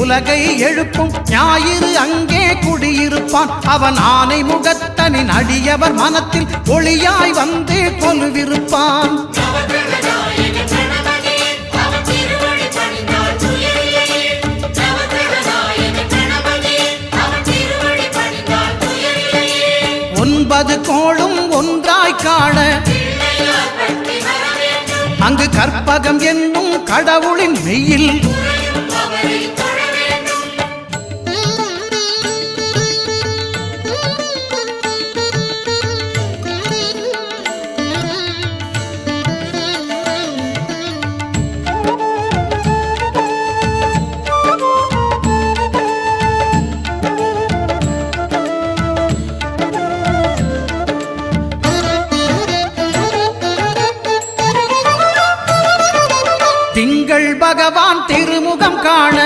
உலகை எழுப்பும் ஞாயிறு அங்கே குடியிருப்பான். அவன் ஆனை முகத்தனின் அடியவர் மனத்தில் ஒளியாய் வந்து கொலுவிருப்பான். ஒன்பது கோளும் ஒன்றாய் காண அங்கு கற்பகம் என்னும் கடவுளின் மெய்யில் திங்கள் பகவான் திருமுகம் காண